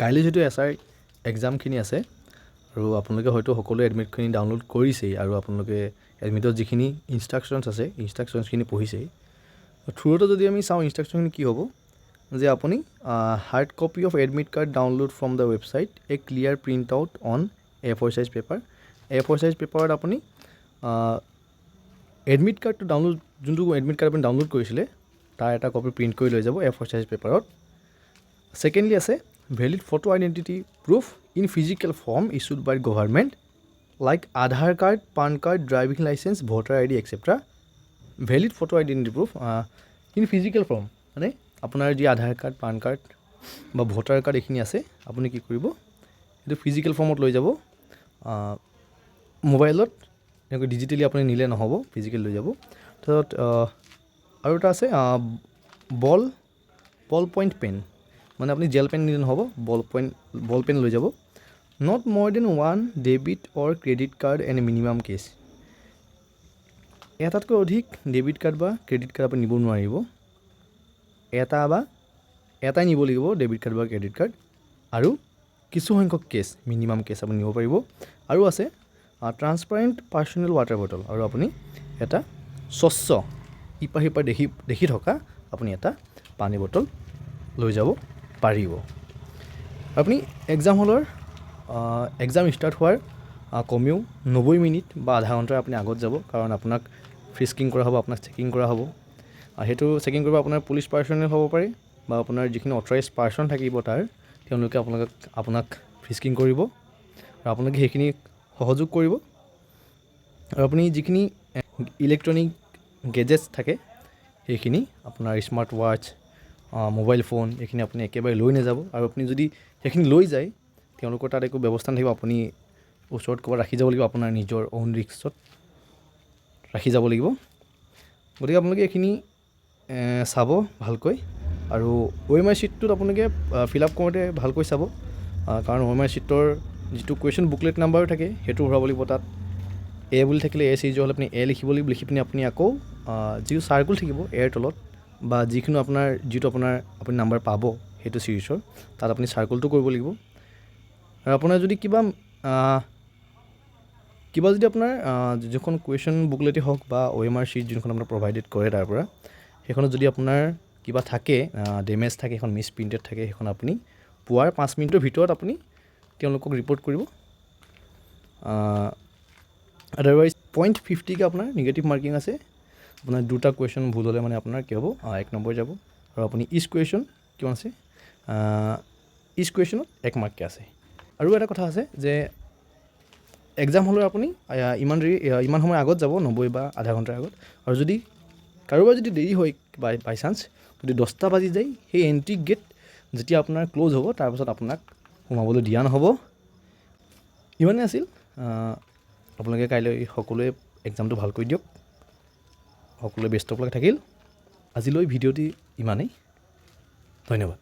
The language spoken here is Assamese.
কাইলৈ যিটো এছআই এক্সামখিনি আছে আৰু আপোনালোকে হয়তো সকলোৱে এডমিটখিনি ডাউনলোড কৰিছেই আৰু আপোনালোকে এডমিটত যিখিনি ইনষ্ট্ৰাকশ্যনছ আছে ইনষ্ট্ৰাকশ্যনছখিনি পঢ়িছেই। থ্ৰুতে যদি আমি চাওঁ ইনষ্ট্ৰাকশ্যনখিনি কি হ'ব যে আপুনি hard copy of admit card download from the website A clear print out on A4 size paper. A4 size পেপাৰত আপুনি এডমিট কাৰ্ডটো ডাউনলোড যোনটো এডমিট কাৰ্ড আপুনি ডাউনলোড কৰিছিলে তাৰ এটা কপি প্ৰিণ্ট কৰি লৈ যাব A4 সাইজ পেপাৰত। ছেকেণ্ডলি আছে valid photo identity proof in physical form issued by government like Aadhaar card, PAN card, driving licence, voter ID etcetera. Valid photo identity proof in physical form মানে আপোনাৰ যি আধাৰ কাৰ্ড, পান কাৰ্ড বা ভোটাৰ কাৰ্ড এইখিনি আছে আপুনি কি কৰিব এইটো ফিজিকেল ফৰ্মত লৈ যাব। মোবাইলত এনেকৈ ডিজিটেলি আপুনি নিলে নহ'ব, ফিজিকেল লৈ যাব। তাৰপিছত আৰু এটা আছে বল পইণ্ট পেন মানে আপুনি জেল পেন নিলে নহ'ব, বল পেন লৈ যাব। Not more than one debit or credit card and minimum cash. এটাতকৈ অধিক ডেবিট কাৰ্ড বা ক্ৰেডিট কাৰ্ড আপুনি নিব নোৱাৰিব। এটাই নিব লাগিব ডেবিট কাৰ্ড বা ক্ৰেডিট কাৰ্ড আৰু কিছু সংখ্যক কেছ, মিনিমাম কেছ আপুনি নিব পাৰিব। আৰু আছে ট্ৰান্সপাৰেণ্ট পাৰ্চনেল ৱাটাৰ বটল আৰু আপুনি এটা স্বচ্ছ ইপাৰ সিপাৰ দেখি থকা আপুনি এটা পানী বটল লৈ যাব পাৰিব। আপুনি এক্সাম হলৰ এক্সাম ষ্টাৰ্ট হোৱাৰ কমেও 90 মিনিট বা আধা ঘণ্টাৰ আপুনি আগত যাব, কাৰণ আপোনাক ফ্ৰিস্কিং কৰা হ'ব, আপোনাক চেকিং কৰা হ'ব। সেইটো চেকিং কৰিব আপোনাৰ পুলিচ পাৰ্চনেল হ'ব পাৰে বা আপোনাৰ যিখিনি অথৰাইজ পাৰ্চন থাকিব তাৰ তেওঁলোকে আপোনাক ফ্ৰিস্কিং কৰিব আৰু আপোনালোকে সেইখিনি সহযোগ কৰিব। আৰু আপুনি যিখিনি ইলেক্ট্ৰনিক গেজেটছ থাকে সেইখিনি আপোনাৰ স্মাৰ্ট ৱাটচ, মোবাইল ফোন এইখিনি আপুনি একেবাৰে লৈ নাযাব। আৰু আপুনি যদি সেইখিনি লৈ যায় তেওঁলোকৰ তাত একো ব্যৱস্থা নাথাকিব, আপুনি ওচৰত ক'ৰবাত ৰাখি যাব লাগিব, আপোনাৰ নিজৰ অ'ন ৰিক্সত ৰাখি যাব লাগিব। গতিকে আপোনালোকে এইখিনি চাব ভালকৈ আৰু OMR শ্বীটটোত আপোনালোকে ফিল আপ কৰোঁতে ভালকৈ চাব, কাৰণ OMR শ্বীটৰ যিটো কুৱেশ্যন বুকলেট নাম্বাৰ থাকে সেইটো ভৰাব লাগিব। তাত A বুলি থাকিলে A চিৰিজৰ হ'লে আপুনি A লিখিব লাগিব। লিখি পিনি আপুনি আকৌ যিটো চাৰ্কুল থাকিব এৰ তলত বা যিটো আপুনি নাম্বাৰ পাব সেইটো চিৰিজৰ তাত আপুনি চাৰ্কুলটো কৰিব লাগিব। আৰু আপোনাৰ যদি কিবা যদি আপোনাৰ যিখন কুৱেশ্যন বুকলেটেই হওক বা OMR শ্বীট যোনখন আপোনাৰ প্ৰভাইডেড কৰে তাৰ পৰা সেইখনত যদি আপোনাৰ কিবা থাকে ডেমেজ থাকে, সেইখন মিছ প্ৰিণ্টেড থাকে, সেইখন আপুনি পুৱাৰ 5 মিনিটৰ ভিতৰত আপুনি তেওঁলোকক ৰিপৰ্ট কৰিব। আদাৰৱাইজ 0.50কৈ আপোনাৰ নিগেটিভ মাৰ্কিং আছে। আপোনাৰ দুটা কুৱেশ্যন ভুল হ'লে মানে আপোনাৰ কি হ'ব 1 নম্বৰ যাব। আৰু আপুনি ইচ কুৱেশ্যন কিমান আছে, ইচ কুৱেশ্যনত 1 মাৰ্ককৈ আছে। আৰু এটা কথা আছে যে এক্সাম হ'লে আপুনি ইমান সময় আগত যাব, 90 বা আধা ঘণ্টাৰ আগত। আৰু যদি কাৰোবাৰ যদি দেৰি হয় বাই চান্স যদি 10টা বাজি যায়, সেই এণ্ট্ৰি গেট যেতিয়া আপোনাৰ ক্ল'জ হ'ব তাৰপাছত আপোনাক সোমাবলৈ দিয়া নহ'ব। ইমানেই আছিল। আপোনালোকে কাইলৈ সকলোৱে এক্সামটো ভালকৈ দিয়ক। সকলোৱে বেষ্ট অফ লাক থাকিল। আজিলৈ ভিডিঅ'টি ইমানেই। ধন্যবাদ।